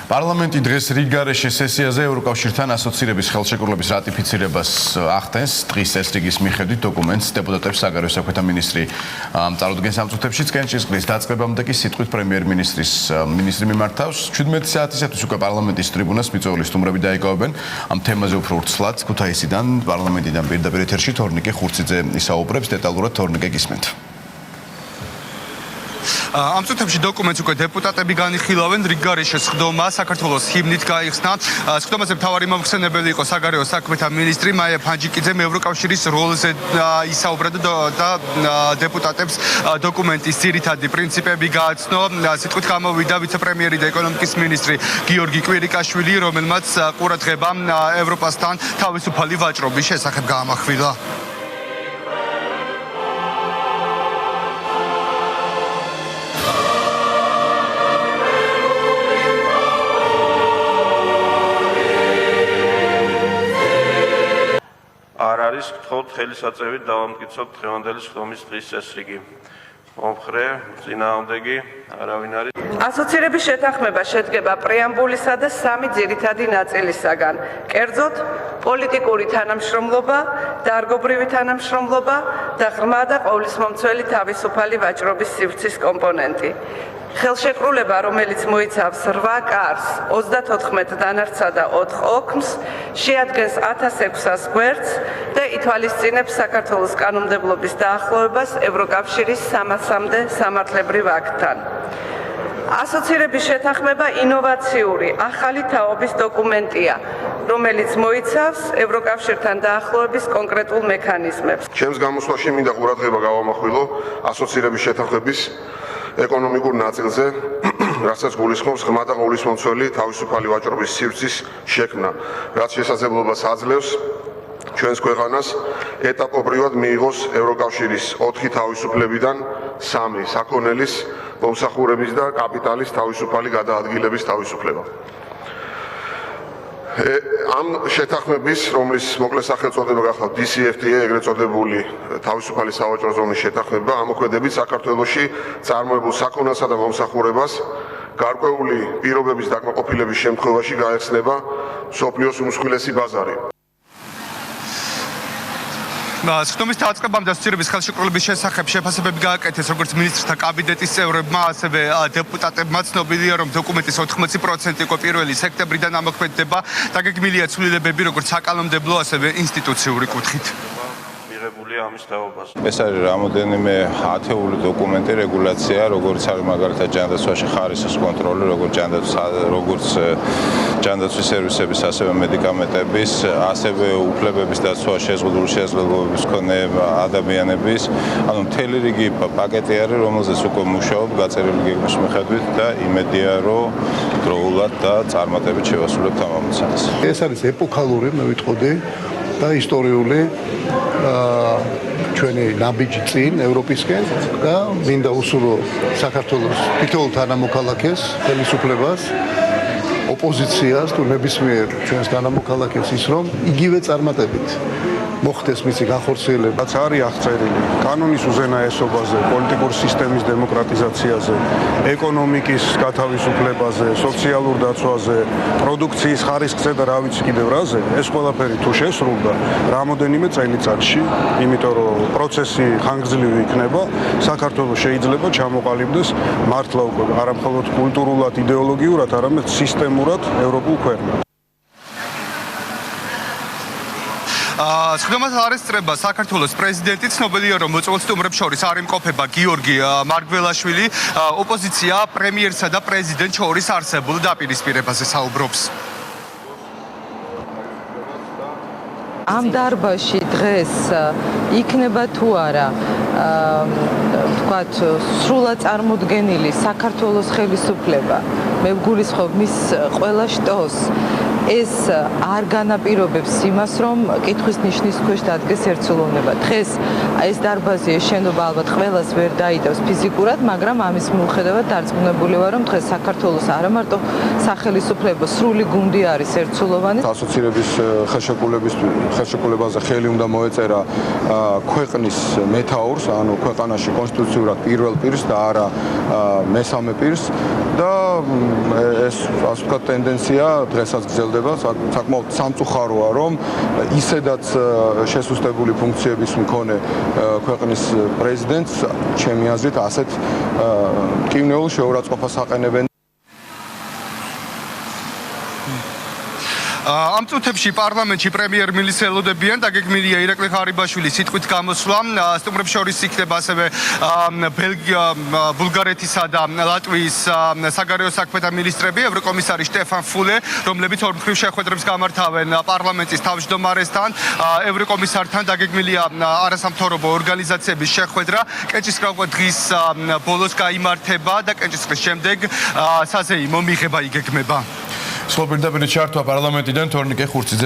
პარლამენტი დღეს რიგგარეშე სესიაზე ევროკავშირთან ასოცირების ხელშეკრულების რატიფიცირებას ახდენს. დღის ეს რიგის მიხედვით დოკუმენტს დეპუტატებს საგარეო საქმეთა მინისტრი წარუდგენს ამ წუთებში წკენჭისყრის დაწყებამდე კი სიტყვით პრემიერ-მინისტრი მიმართავს. 17 საათისათვის უკვე პარლამენტის ტრიბუნას მიწვეული სტუმრები დაიკავებენ. ამ თემაზე უფრო ვრცლად ქუთაისიდან პარლამენტიდან პირდაპირ ეთერში თორნიკე ხურციძე ისაუბრებს. დეტალურად თორნიკე გისმენთ. ამ წუთებში დოკუმენტს უკვე დეპუტატები განიხილავენ. რიგგარეშე სხდომა საქართველოს ჰიმნით გაიხსნა. სხდომაზე მთავარი მომხსენებელი იყო საგარეო საქმეთა მინისტრი მაია ფანჯიკიძემ ევროკავშირის როლზე ისაუბრა და დეპუტატებს დოკუმენტის ძირითადი პრინციპები გააცნო. სიტყვით გამოვიდა ვიცე-პრემიერი და ეკონომიკის მინისტრი გიორგი კვირიკაშვილი, რომელმაც ყურადღება ევროპასთან თავისუფალი ვაჭრობის შესახებ გაამახვილა. არის გთხოვთ ხელისაწევით დავამტკიცოთ დღევანდელი სხდომის დღის წესრიგი. მომხრე, წინააღმდეგი, არავინ არის. ასოცირების შეთანხმება შედგება პრეამბულისა და 3 ძირითადი ნაწილისაგან. კერძოდ, პოლიტიკური თანამშრომლობა, დარგობრივი თანამშრომლობა და ღრმა და ყოვლისმომცველი თავისუფალი ვაჭრობის სივრცის კომპონენტი. ხელშეკრულება, რომელიც მოიცავს 8 კარს, 34 დანარცსა და 4 ოქმს, შეადგენს 1600 გვერდს და ითვალისწინებს საქართველოს კანონმდებლობის დაახლოებას ევროკავშირის 300-მდე სამართლებრივ აქტთან. ასოცირების შეთანხმება ინოვაციური, ახალი თაობის დოკუმენტია, რომელიც მოიცავს ევროკავშირთან დაახლოების კონკრეტულ მექანიზმებს. ჩემს გამოსვლაში მინდა ყურადღება გავამახვილო ასოცირების შეთანხმების ეკონომიკურ ნაწილზე, რასაც გულისხმობს ღრმა და ყოვლისმომცველი თავისუფალი ვაჭრობის სივრცის შექმნა, რაც შესაძლებლობას აძლევს ჩვენს ქვეყანას ეტაპობრივად მიიღოს ევროკავშირის 4 თავისუფლებიდან 3 საქონელის, მომსახურების და კაპიტალის თავისუფალი გადაადგილების თავისუფლება. ამ შეთანხმების, რომლის მოკლე სახელწოდება გახლავთ DCFTA, ეგრეთ წოდებული თავისუფალი სავაჭრო ზონის შეთანხმება, ამოქმედებით საქართველოში წარმოებულ საქონელსა და მომსახურებას გარკვეული პირობების დაკმაყოფილების შემთხვევაში გაეხსნება მსოფლიოს უმსხვილესი ბაზარი. სხდომის დაწყებამდე ასოცირების ხელშეკრულების შესახებ შეფასებები გააკეთეს როგორც მინისტრთა კაბინეტის წევრებმა, ასევე დეპუტატებმა. ცნობილია, რომ დოკუმენტის 80% უკვე 1 სექტემბრიდან ამოქმედდება. დაგეგმილია ცვლილებები როგორც საკანონმდებლო, ასევე ინსტიტუციური კუთხით. ეს არის რამოდენიმე ათეული დოკუმენტი, რეგულაცია, როგორც არის მაგალითად ჯანდაცვაში ხარისხის კონტროლი, როგორც ჯანდაცვის სერვისების, ასევე მედიკამენტების, ასევე უფლებების დაცვა შესაძლებლობების მქონე ადამიანების, ანუ მთელი რიგი პაკეტი არის, რომელზეც უკვე მუშაობ გაწერილი გეგმის მიხედვით და იმედია, რომ დროულად და წარმატებით შევასრულებთ ამ ამოცანას. ეს არის ეპოქალური, მე ვიტყოდი, და ისტორიული ჩვენი ნაბიჯი წინ ევროპისკენ და მინდა უსურვო საქართველოს თითოეულ თანამოქალაქეს, ხელისუფლებას, ოპოზიციას თუ ნებისმიერ ჩვენს თანამოქალაქეს ის, რომ იგივე წარმატებით მოხდეს მისი განხორციელება. რაც არის აღწერილი კანონის უზენაესობაზე, პოლიტიკური სისტემის დემოკრატიზაციაზე, ეკონომიკის გათავისუფლებაზე, სოციალურ დაცვაზე, პროდუქციის ხარისხზე და რა ვიცი კიდევ რაზე, ეს ყველაფერი თუ შესრულდა რამოდენიმე წელიწადში, იმიტომ რომ პროცესი ხანგრძლივი იქნება, საქართველოს შეიძლება ჩამოყალიბდეს მართლა უკვე არა მხოლოდ კულტურულად, იდეოლოგიურად, არამედ სისტემურად ევროპულ ქვეყნად. სხდომას არ ესწრება საქართველოს პრეზიდენტი. ცნობილია, რომ მოწვეულ სტუმრებს შორის არ იმყოფება გიორგი მარგველაშვილი. ოპოზიცია პრემიერსა და პრეზიდენტ შორის არსებულ დაპირისპირებაზე საუბრობს. ამ დარბაზში დღეს იქნება თუ არა ვთქვათ, სრულად წარმოდგენილი საქართველოს ხელისუფლება. მე ვგულისხმობ მის ყველა შტოს ეს არ განაპირობებს იმას, რომ კითხვის ნიშნის ქვეშ დადგეს ერთსულოვნება. დღეს ეს დარბაზი, ეს შენობა ალბათ ყველას ვერ დაიდევს ფიზიკურად, მაგრამ ამის მიუხედავად დარწმუნებული ვარ, რომ დღეს საქართველოს არა მარტო სახელმწიფო სრული გუნდი არის ერთსულოვანი. ასოცირების ხელშეკრულებაზე ხელი უნდა მოეწერა ქვეყნის მეთაურს, ანუ ქვეყანაში კონსტიტუციურად პირველ პირს და არა მესამე პირს და ეს ასე ვთქვათ ტენდენცია დღესაც გრძელდება, საკმაოდ სამწუხაროა, რომ ისედაც შესუსტებული ფუნქციების მქონე ქვეყნის პრეზიდენტს ჩემი აზრით ასეთ მტკივნეულ შეურაცხყოფას აყენებენ. ამ წუთებში პარლამენტში პრემიერ-მინისტრი ელოდებიან დაგეგმილია ირაკლი ღარიბაშვილის სიტყვით გამოსვლა. სტუმრებს შორის იქნება ასევე ბულგარეთისა და ლატვიის საგარეო საქმეთა მინისტრები, ევროკომისარი შტეფან ფულე, რომლებიც ორმხრივ შეხვედრებს გამართავენ პარლამენტის თავმჯდომარესთან, ევროკომისართან. დაგეგმილია არასამთავრობო ორგანიზაციების შეხვედრა. კენჭისყრა დღის ბოლოს გაიმართება და კენჭისყრის შემდეგ საზეიმო მიღება იგეგმება. სულ პირდაპირ ჩართვა პარლამენტიდან თორნიკე ხურციძე